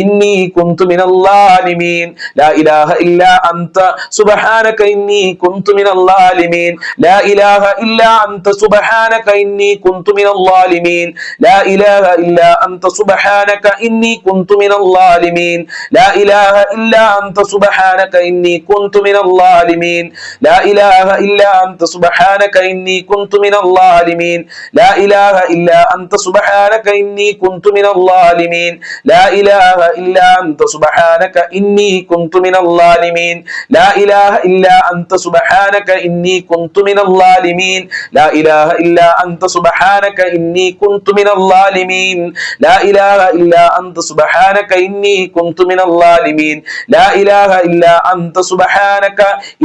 إني كنت من الظالمين لا إله إلا أنت سبحانك إني كنت من الظالمين لا إله إلا أنت سبحانك إني كنت من الظالمين لا إله إلا أنت سبحانك إني كنت من الظالمين لا إله إلا أنت سبحانك إني كنت من الظالمين لا إله إلا أنت سبحانك إني كنت من الظالمين لا إله إلا أنت سبحانك إني كنت من الظالمين لا إله إلا أنت سبحانك إني كنت من الظالمين لا إله إلا أنت سبحانك إني كنت من الظالمين لا إله إلا أنت سبحانك إني كنت من الظالمين لا إله إلا أنت سبحانك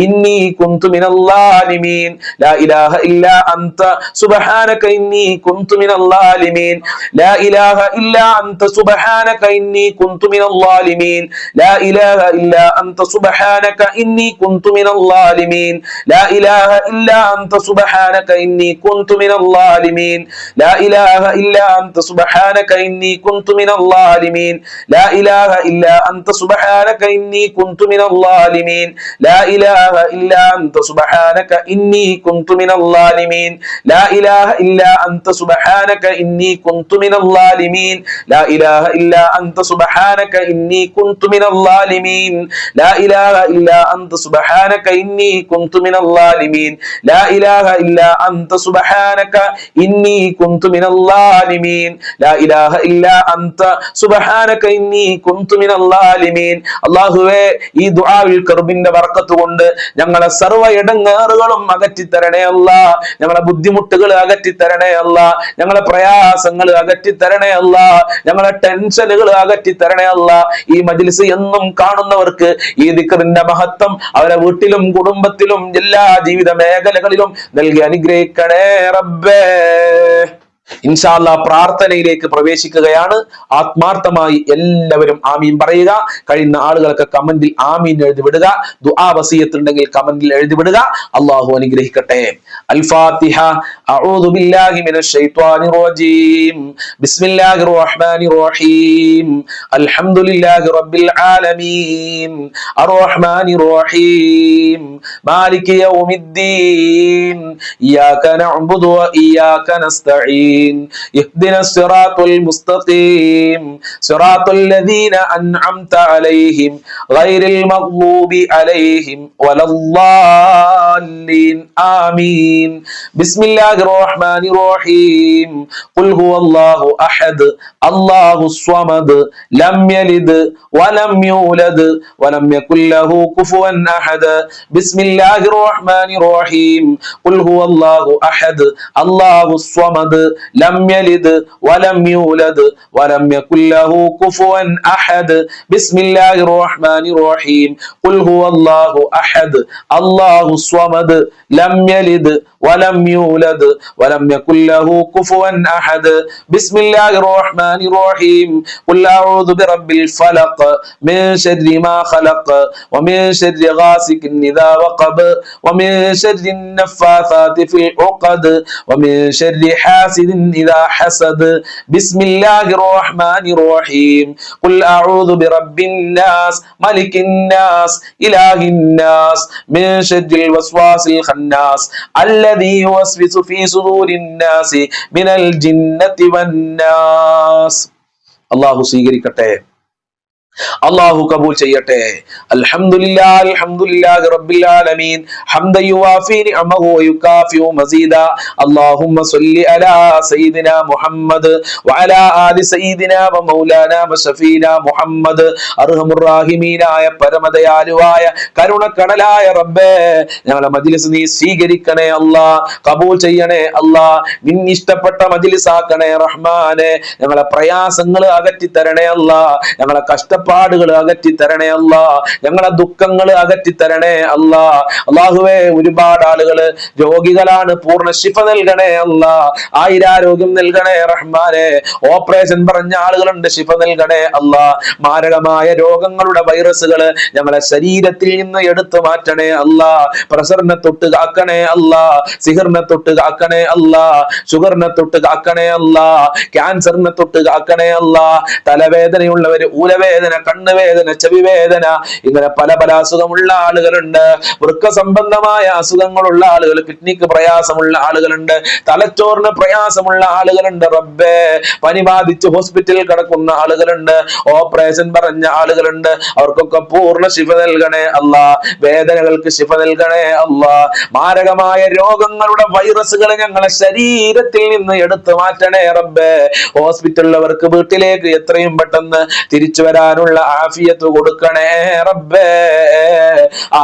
إني كنت من الظالمين لا إله إلا أنت سبحانك إني كنت من الظالمين لا إله إلا أنت سبحانك إني كنت من الظالمين لا إله إلا أنت سبحانك إني كنت من الظالمين لا إله إلا أنت سبحانك إني كنت من الظالمين لا إله إلا أنت سبحانك إني كنت من الظالمين لا إله إلا أنت سبحانك إني كنت من الظالمين لا إله إلا أنت سبحانك إني كنت من الظالمين لا إله إلا أنت سبحانك إني كنت من الظالمين لا إله إلا أنت سبحانك إني كنت من الظالمين لا إله إلا أنت سبحانك إني كنت من الظالمين لا إله إلا أنت سبحانك إني كنت من الظالمين لا إله إلا أنت سبحانك إني كنت من الظالمين لا إله إلا أنت سبحانك إني كنت من الظالمين അല്ലാഹുവേ ഈ ദുആവിൽ കർബിന്റെ ബർക്കത്ത് കൊണ്ട് ഞങ്ങളെ സർവ്വ ഇടങ്ങേറുകളും അകറ്റി തരണേ അല്ലാഹ് ഞങ്ങളെ ബുദ്ധിമുട്ടുകൾ അകറ്റി തരണേ അല്ലാഹ് ഞങ്ങളെ പ്രയാസങ്ങൾ അകറ്റി തരണേ അല്ലാഹ് ഞങ്ങളെ ടെൻഷനുകൾ അകറ്റി തരണേ അല്ലാഹ് ഈ മജ്ലിസ് എന്നും കാണുന്നവർക്ക് ഈ ദിക്റിന്റെ മഹത്വം അവരെ വീട്ടിലും കുടുംബത്തിലും എല്ലാ ജീവിത മേഖലകളിലും നൽകി അനുഗ്രഹിക്കണേ റബ്ബേ ഇൻഷാ അല്ലാഹ് പ്രാർത്ഥനയിലേക്ക് പ്രവേശിക്കുകയാണ്. ആത്മാർത്ഥമായി എല്ലാവരും ആമീൻ പറയുക. കഴിയുന്ന ആളുകളൊക്കെ കമന്റിൽ ആമീൻ എഴുതി വിടുക. ദുആ വസിയത്ത് ഉണ്ടെങ്കിൽ കമന്റിൽ എഴുതി വിടുക. അല്ലാഹു അനുഗ്രഹിക്കട്ടെ. അൽ ഫാത്തിഹ. അഊദു ബില്ലാഹി മിനശ് ശൈത്വാനിർ റജീം. ബിസ്മില്ലാഹിർ റഹ്മാനിർ റഹീം. അൽഹംദുലില്ലാഹി റബ്ബിൽ ആലമീൻ. അർറഹ്മാനിർ റഹീം. മാലികി യൗമിദ്ദീൻ. ഇയ്യാക നഅ്ബുദു വ ഇയ്യാക നസ്തഈൻ. اهدنا الصراط المستقيم صراط الذين أنعمت عليهم غير المغضوب عليهم ولا الضالين آمين بسم الله الرحمن الرحيم قل هو الله أحد الله الصمد لم يلد ولم يولد ولم يكن له كفوا أحد بسم الله الرحمن الرحيم قل هو الله أحد الله الصمد لم يلد ولم يولد ولم يكن له كفوا أحد بسم الله الرحمن الرحيم قل هو الله أحد الله الصمد لم يلد ولم يولد ولم يكن له كفوا أحد بسم الله الرحمن الرحيم قل أعوذ برب الفلق من شر ما خلق ومن شر غاسق إذا وقب ومن شر النفاثات في العقد ومن شر حاسد إذا حسد بسم الله الرحمن الرحيم قل أعوذ برب الناس ملك الناس إله الناس من شر الوسواس الخناس الذي يوسوس في صدور الناس من الجنة والناس الله സ്വീകരിക്കട്ടെ. അല്ലാഹു കബൂൽ ചെയ്യട്ടെ. അൽഹംദുലില്ലാഹി അൽഹംദുലില്ലാഹി റബ്ബിൽ ആലമീൻ ഹംദൻ യുവാഫി നിഅമഹു വയുകാഫിഉ മസീദ അല്ലാഹുമ്മ സ്വല്ലി അലാ സയ്യിദിനാ മുഹമ്മദ് വഅലാ ആലി സയ്യിദിനാ വമൗലാനാ വശഫീനാ മുഹമ്മദ്. അർഹമുർ റഹീമീനായ പരമദയാലുവായ കരുണക്കടലായ റബ്ബേ, ഞങ്ങളുടെ മജ്ലിസ് നീ സ്വീകരിക്കണേ അല്ലാഹ്, കബൂൽ ചെയ്യണേ അല്ലാഹ്, നിന്നെ ഇഷ്ടപ്പെട്ട മജ്ലിസ് ആക്കണേ റഹ്മാനെ. ഞങ്ങളുടെ പ്രയാസങ്ങൾ അകറ്റി തരണേ അല്ലാഹ്, ഞങ്ങളെ കഷ്ട കഷ്ടപ്പാടുകൾ അകറ്റി തരണേ അല്ലാ, ഞങ്ങളെ ദുഃഖങ്ങൾ അകറ്റി തരണേ അല്ലാ. അള്ളാഹുവേ, ഒരുപാട് ആളുകള് രോഗികളാണ്, പൂർണ്ണ ശിഫ നൽകണേ അല്ലാ, ആയിരാരോഗ്യം നൽകണേ റഹ്മാനെ. ഓപ്പറേഷൻ പറഞ്ഞ ആളുകളുണ്ട്, ശിഫ നൽകണേ അല്ലാ. മാരകമായ രോഗങ്ങളുടെ വൈറസുകള് ഞങ്ങളെ ശരീരത്തിൽ നിന്ന് എടുത്തു മാറ്റണേ അല്ലാ. പ്രഷറിനെ തൊട്ട് കാക്കണേ അല്ലാ, സിഹറിനെ തൊട്ട് കാക്കണേ അല്ലാ, ഷുഗറിനെ തൊട്ട് കാക്കണേ അല്ലാ, ക്യാൻസറിനെ തൊട്ട് കാക്കണേ അല്ലാ. തലവേദനയുള്ളവര് ഊലവേദന, കണ്ണുവേദന, ചെവിവേദന, ഇങ്ങനെ പല പല അസുഖമുള്ള ആളുകളുണ്ട്. വൃക്ക സംബന്ധമായ അസുഖങ്ങളുള്ള ആളുകൾ, കിഡ്നിക്ക് പ്രയാസമുള്ള ആളുകളുണ്ട്, തലച്ചോറിന് പ്രയാസമുള്ള ആളുകളുണ്ട്. റബ്ബേ, പനി ബാധിച്ച് ഹോസ്പിറ്റലിൽ കിടക്കുന്ന ആളുകളുണ്ട്, ഓപ്പറേഷൻ പറഞ്ഞ ആളുകളുണ്ട്. അവർക്കൊക്കെ പൂർണ്ണ ശിഫ നൽകണേ അല്ലാ, വേദനകൾക്ക് ശിഫ നൽകണേ അല്ലാ. മാരകമായ രോഗങ്ങളുടെ വൈറസുകൾ ഞങ്ങളെ ശരീരത്തിൽ നിന്ന് എടുത്തു മാറ്റണേ റബ്ബേ. ഹോസ്പിറ്റലിലവർക്ക് വീട്ടിലേക്ക് എത്രയും പെട്ടെന്ന് തിരിച്ചു വരാനുള്ള ആഫിയത്ത് കൊടുക്കണേ റബ്ബേ,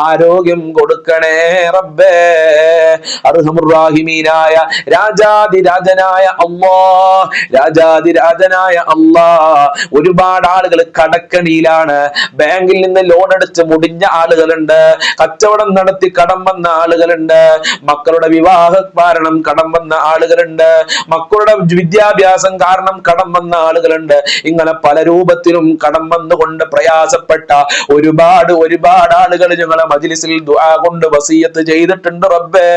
ആരോഗ്യം കൊടുക്കണേ റബ്ബേ. അർഹമുർ-റാഹിമീനായ രാജാതിരാജനായ അല്ലാഹ്, രാജാതിരാജനായ അല്ലാഹ്, ഒരുപാട് ആളുകൾ കടക്കണിയിലാണ്. ബാങ്കിൽ നിന്ന് ലോൺ എടുത്ത് മുടിഞ്ഞ ആളുകളുണ്ട്, കച്ചവടം നടത്തി കടം വന്ന ആളുകളുണ്ട്, മക്കളുടെ വിവാഹ കാരണം കടം വന്ന ആളുകളുണ്ട്, മക്കളുടെ വിദ്യാഭ്യാസം കാരണം കടം വന്ന ആളുകളുണ്ട്. ഇങ്ങനെ പല രൂപത്തിലും കടം വന്നുകൊണ്ട് പ്രയാസപ്പെട്ട ഒരുപാട് ഒരുപാട് ആളുകൾ ഞങ്ങളെ മജ്ലിസിൽ ദുആ കൊണ്ട് വസിയത്ത് ചെയ്തിട്ടുണ്ട് റബ്ബേ.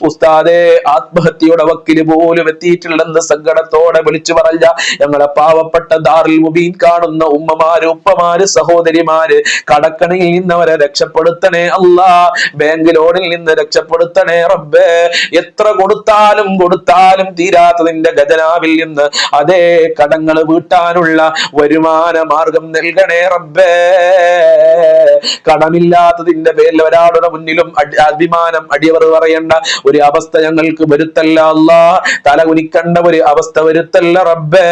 ഉസ്താദേ, ആത്മഹത്യയുടെ വക്കില് പോലും എത്തിയിട്ടില്ലെന്ന് സങ്കടത്തോടെ വിളിച്ചു പറഞ്ഞ ഞങ്ങളെ പാവപ്പെട്ട ദാറുൽ മുബീൻ കാണുന്ന ഉമ്മമാര്, ഉപ്പമാര്, സഹോദരിമാര്, കടക്കണിയിൽ നിന്നവരെ രക്ഷപ്പെടുത്തണേ അല്ലാ, ബാങ്ക് ലോണിൽ നിന്ന് രക്ഷപ്പെടുത്തണേ റബ്ബേ. എത്ര കൊടുത്താലും കൊടുത്താലും തീരാത്തതിന്റെ ഖജനാവിൽ നിന്ന് അതേ കടങ്ങൾ വീട്ടാനുള്ള വരുമാന മാർഗം നൽകണേ റബ്ബേ. കടമില്ലാത്തതിന്റെ പേരിൽ ഒരാളുടെ മുന്നിലും അഭിമാനം അടിയവർ പറയേണ്ട ഒരു അവസ്ഥ ഞങ്ങൾക്ക് വരുത്തല്ല അല്ലാ, തല കുനിക്കണ്ട ഒരു അവസ്ഥ വരുത്തല്ല റബ്ബേ.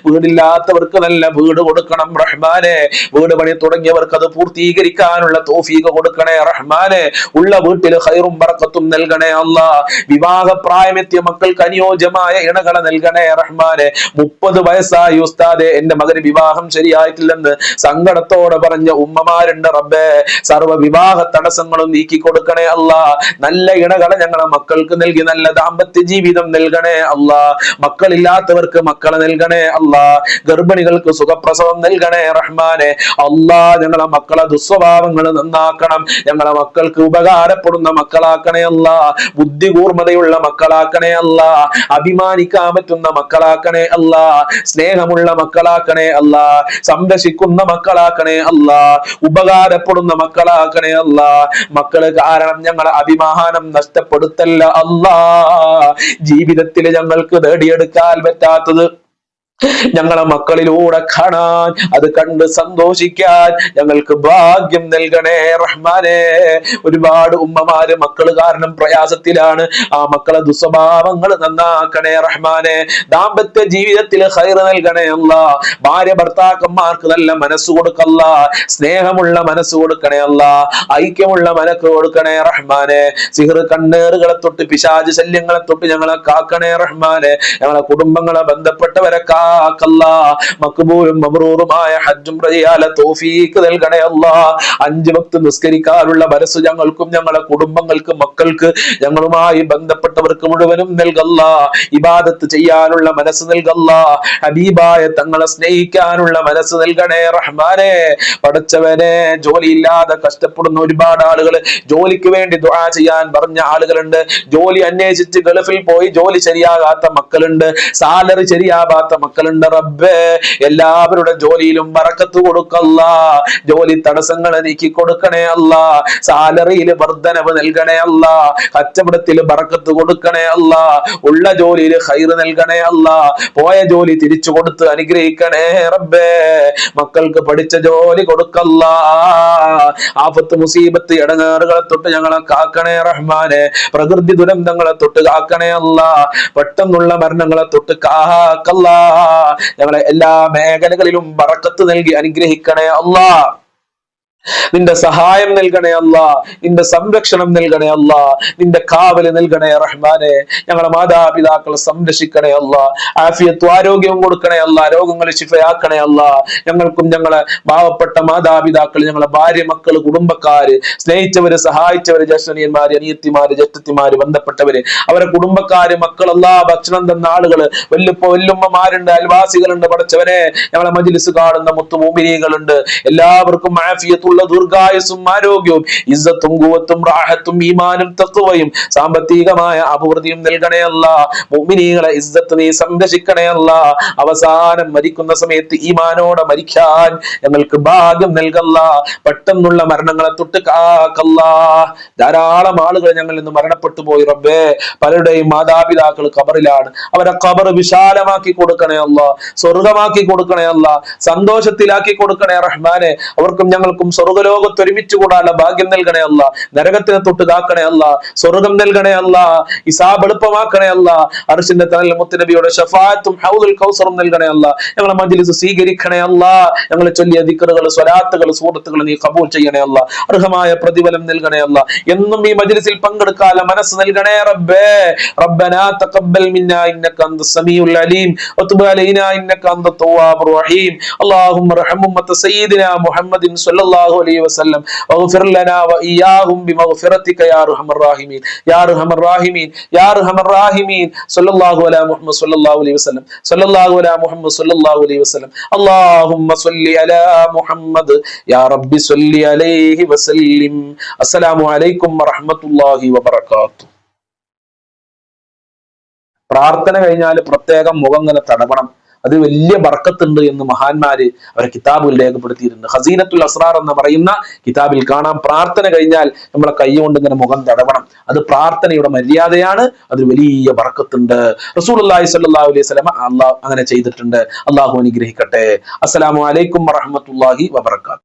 വീടില്ലാത്തവർക്ക് നല്ല വീട് കൊടുക്കണം റഹ്മാനെ, വീട് പണി തുടങ്ങിയവർക്ക് അത് പൂർത്തീകരിക്കാനുള്ള തൗഫീഖ് കൊടുക്കണേ റഹ്മാനെ. ഉള്ള വീട്ടിൽ ഖൈറും ബറക്കത്തും നൽകണേ അല്ലാ. വിവാഹ പ്രായമെത്തിയ മക്കൾക്ക് അനുയോജ്യമായ ഇണകളെ നൽകണേ റഹ്മാനെ. 30 വയസ്സായി ഉസ്താദെ, എന്റെ മകന് വിവാഹം ശരിയായിട്ടില്ലെന്ന് സങ്കടത്തോടെ പറഞ്ഞ ഉമ്മമാരുണ്ട് റബ്ബേ. സർവ്വ വിവാഹ തടസ്സങ്ങളും നീക്കി കൊടുക്കണേ അല്ലാ. നല്ല ഇണകളെ ഞങ്ങളെ മക്കൾക്ക് നൽകി നല്ല ദാമ്പത്യ ജീവിതം നൽകണേ അല്ലാ. മക്കളില്ലാത്തവർക്ക് മക്കളെ നൽകണേ അല്ലാ. ഗർഭിണികൾക്ക് സുഖപ്രസവം നൽകണേ റഹ്മാനെ. അല്ലാ, ഞങ്ങളെ മക്കളെ ദുസ്വഭാവങ്ങൾ നന്നാക്കണം, ഞങ്ങളെ മക്കൾക്ക് ഉപകാരപ്പെടുന്ന മക്കളാക്കണേ അല്ലാ. ബുദ്ധി കൂർമ്മതയുള്ള മക്കളാക്കണേ അല്ലാ. അഭിമാനിക്കാൻ പറ്റുന്ന മക്കളാക്കണേ അല്ലാ. സ്നേഹമുള്ള മക്കളാക്കണേ അല്ലാ. സംരക്ഷിക്കുന്ന മക്കളാക്കണേ അല്ലാ. ഉപകാരപ്പെടുന്ന മക്കളാക്കണേ അല്ലാ. മക്കള് കാരണം ഞങ്ങളെ അഭിമാനം നഷ്ടപ്പെടുത്തല്ല അല്ലാ. ജീവിതത്തിൽ ഞങ്ങൾക്ക് നേടിയെടുക്കാൻ പറ്റാത്തത് ഞങ്ങളെ മക്കളിലൂടെ കാണാൻ, അത് കണ്ട് സന്തോഷിക്കാൻ ഞങ്ങൾക്ക് ഭാഗ്യം നൽകണേ റഹ്മാനെ. ഒരുപാട് ഉമ്മമാര് മക്കള് കാരണം പ്രയാസത്തിലാണ്, ആ മക്കളെ ദുസ്വഭാവങ്ങൾ നന്നാക്കണേ റഹ്മാനെ. ദാമ്പത്യ ജീവിതത്തിൽ ഖൈർ നൽകണേ അല്ലാ. ഭാര്യ ഭർത്താക്കന്മാർക്ക് നല്ല മനസ്സ് കൊടുക്കല്ല, സ്നേഹമുള്ള മനസ്സ് കൊടുക്കണേ അല്ലാ. ഐക്യമുള്ള മനസ്സ് കൊടുക്കണേ റഹ്മാനെ. സിഹർ കണ്ണേറുകളെ തൊട്ട് പിശാച് ശല്യങ്ങളെ തൊട്ട് ഞങ്ങളെ കാക്കണേ റഹ്മാനെ. ഞങ്ങളെ കുടുംബങ്ങളെ ബന്ധപ്പെട്ടവരെ മഖ്ബൂലും മബ്റൂറുമായ ഹജ്ജും റയാല തൗഫീഖ് നൽകണേ അല്ലാ. 5 വക്ത് നിസ്കരിക്കാനുള്ള മനസ്സ് ഞങ്ങൾക്കും ഞങ്ങളെ കുടുംബങ്ങൾക്ക് മക്കൾക്ക് ഞങ്ങളുമായി ബന്ധപ്പെട്ടവർക്ക് മുഴുവനും നൽകല്ലാ. ഇബാദത്ത് ചെയ്യാനുള്ള മനസ്സ് നൽകല്ലാ. ഹബീബായ തങ്ങളെ സ്നേഹിക്കാനുള്ള മനസ്സ് നൽകണേ റഹ്മാനെ. പടച്ചവനെ, ജോലിയില്ലാതെ കഷ്ടപ്പെടുന്ന ഒരുപാട് ആളുകൾ, ജോലിക്ക് വേണ്ടി ദുആ ചെയ്യാൻ പറഞ്ഞ ആളുകളുണ്ട്, ജോലി അന്വേഷിച്ച് ഗൾഫിൽ പോയി ജോലി ശരിയാകാത്ത മക്കളുണ്ട്, സാലറി ശരിയാവാത്ത മക്കളുണ്ട് റബ്ബേ. എല്ലാവരുടെ ജോലിയിലും ബറക്കത്ത് കൊടുക്കല്ലാ. ജോലി തടസ്സങ്ങളെ നീക്കി കൊടുക്കണേ അല്ലാ. സാലറിയിൽ വർധനവ് നൽകണേ അല്ലാ. കച്ചവടത്തിൽ ബറക്കത്ത് കൊടുക്കണേ അല്ലാ. ഉള്ള ജോലിയിൽ ഖൈർ നൽകണേ അല്ലാ. പോയ ജോലി തിരിച്ചു കൊടുത്ത് അനുഗ്രഹിക്കണേ റബ്ബേ. മക്കൾക്ക് പഠിച്ച ജോലി കൊടുക്കല്ലാ. ആഫത്ത് മുസീബത്ത് ഇടങ്ങേറുകളെ തൊട്ട് ഞങ്ങളെ കാക്കണേ റഹ്മാനെ. പ്രകൃതി ദുരന്തങ്ങളെ തൊട്ട് കാക്കണേ അല്ലാ. പെട്ടെന്നുള്ള മരണങ്ങളെ തൊട്ട് കാക്കല്ലാ. ഞങ്ങളെ എല്ലാ മേഖലകളിലും ബറക്കത്ത് നൽകി അനുഗ്രഹിക്കണേ അല്ലാ. നിന്റെ സഹായം നൽകണേ അല്ല, നിന്റെ സംരക്ഷണം നൽകണേ അല്ല, നിന്റെ കാവല് നൽകണേ റഹ്മാനെ. ഞങ്ങളെ മാതാപിതാക്കളെ സംരക്ഷിക്കണേ അല്ല, ആഫിയത്തും ആരോഗ്യവും കൊടുക്കണേ അല്ല, രോഗങ്ങൾ ശിഫയാക്കണേ അല്ല. ഞങ്ങൾക്കും ഞങ്ങളെ പാവപ്പെട്ട മാതാപിതാക്കൾ, ഞങ്ങളെ ഭാര്യ, മക്കള്, കുടുംബക്കാര്, സ്നേഹിച്ചവര്, സഹായിച്ചവര്, ജ്യേഷ്ഠനിയന്മാര്, അനിയത്തിമാര്, ജ്യേഷ്ഠത്തിമാര്, ബന്ധപ്പെട്ടവര്, അവരെ കുടുംബക്കാര്, മക്കളല്ലാ, ഭക്ഷണം തന്ന ആളുകള്, വല്ലുമ്മമാരുണ്ട്, അയൽവാസികളുണ്ട്. പഠിച്ചവനെ, ഞങ്ങളെ മജ്‌ലിസ് കാണുന്ന മുത്തുമൂമിനീകളുണ്ട്, എല്ലാവർക്കും ആഫിയത്തുള്ള ദീർഘായുസ്സും ആരോഗ്യവും ഇസ്സത്തും ഖുവത്തും റാഹത്തും ഈമാനും തഖ്വയും സാമ്പത്തികമായ അഭിവൃദ്ധിയും നൽകണേ അല്ല. മുഅ്മിനീങ്ങളെ ഇസ്സത്ത് നീ സംരക്ഷിക്കണേ അല്ല. അവസാനം മരിക്കുന്ന സമയത്ത് ഈമാനോടെ മരിക്കാൻ ഞങ്ങൾക്ക് ഭാഗ്യം നൽകല്ല. പെട്ടെന്നുള്ള മരണങ്ങളെ തൊട്ട് കാക്കല്ല. ധാരാളം ആളുകൾ ഞങ്ങളിൽ നിന്ന് മരണപ്പെട്ടു പോയി റബ്ബേ. പലരുടെയും മാതാപിതാക്കൾ ഖബറിലാണ്. അവരെ ഖബർ വിശാലമാക്കി കൊടുക്കണേ അല്ല, സ്വർഗമാക്കി കൊടുക്കണേ അല്ല, സന്തോഷത്തിലാക്കി കൊടുക്കണേ റഹ്മാനെ. അവർക്കും ഞങ്ങൾക്കും സ്വർഗലോകത്ത് ഒരുമിച്ച് കൂടാനുള്ള ഭാഗ്യം നൽകണേ അല്ല. നരകത്തിനെ തൊട്ട് കാക്കണേ അല്ല, സ്വർഗം നൽകണേ അല്ല, ഹിസാബ് എളുപ്പമാക്കണേ അല്ല. അർശിന്റെ തണലിൽ മുത്തുനബിയുടെ ശഫാഅത്തും ഹൗദുൽ കൗസറും നൽകണേ അല്ല. ഞങ്ങളെ മജ്‌ലിസ് സ്വീകരിക്കണേ അല്ല. ഞങ്ങളെ ചൊല്ലിയ ദിക്റുകൾ, സ്വലാത്തുകൾ, സൂറത്തുകൾ നീ ഖബൂൽ ചെയ്യണേ അല്ല. അർഹമായ പ്രതിഫലം നൽകണേ അല്ല. എന്നും ഈ മജ്‌ലിസിൽ പങ്കെടുക്കാനുള്ള മനസ്സ് നൽകണേ റബ്ബേ. റബ്ബനാ തഖബ്ബൽ മിന്നാ ഇന്നക അൻതസ് സമീഉൽ അലീം വതുബ് അലൈനാ ഇന്നക അൻതത് തവ്വാബുർ റഹീം. അല്ലാഹുമ്മ റഹ്മ ഉമ്മത സയ്യിദിനാ മുഹമ്മദിൻ സ്വല്ലല്ലാഹു അലൈഹി വസല്ലം വഗ്ഫിർ ലനാ വഇയ്യാഹും ബിമഗ്ഫിറതിക യാ അർഹമർ റഹീമീൻ യാ അർഹമർ റഹീമീൻ യാ അർഹമർ റഹീമീൻ. സ്വല്ലല്ലാഹു അലാ മുഹമ്മദ് സ്വല്ലല്ലാഹു അലൈഹി വസല്ലം സ്വല്ലല്ലാഹു അലാ മുഹമ്മദ് സ്വല്ലല്ലാഹു അലൈഹി വസല്ലം. അല്ലാഹുമ്മ സ്വല്ലി അലാ മുഹമ്മദ് യാ റബ്ബി സ്വല്ലി അലൈഹി വസല്ലിം. അസ്സലാമു അലൈക്കും വറഹ്മത്തുള്ളാഹി വബറകാതുഹു. പ്രാർത്ഥന കഴിഞ്ഞാൽ പ്രത്യേകം മുഖം ഇങ്ങനെ തടവണം. അത് വലിയ ബർക്കത്തുണ്ട് എന്ന് മഹാന്മാര് അവരെ കിതാബിൽ രേഖപ്പെടുത്തിയിട്ടുണ്ട്. ഹസീനത്തുൽ അസ്റാർ എന്ന് പറയുന്ന കിതാബിൽ കാണാം, പ്രാർത്ഥന കഴിഞ്ഞാൽ നമ്മളെ കൈ കൊണ്ട് ഇങ്ങനെ മുഖം തടവണം. അത് പ്രാർത്ഥനയുടെ മര്യാദയാണ്, അത് വലിയ ബർക്കത്തുണ്ട്. റസൂലുള്ളാഹി സ്വല്ലല്ലാഹു അലൈഹി വസല്ലം അള്ളാഹു അങ്ങനെ ചെയ്തിട്ടുണ്ട്. അള്ളാഹു അനുഗ്രഹിക്കട്ടെ. അസ്സലാമു അലൈക്കും വറഹ്മത്തുള്ളാഹി വബറകാതുഹു.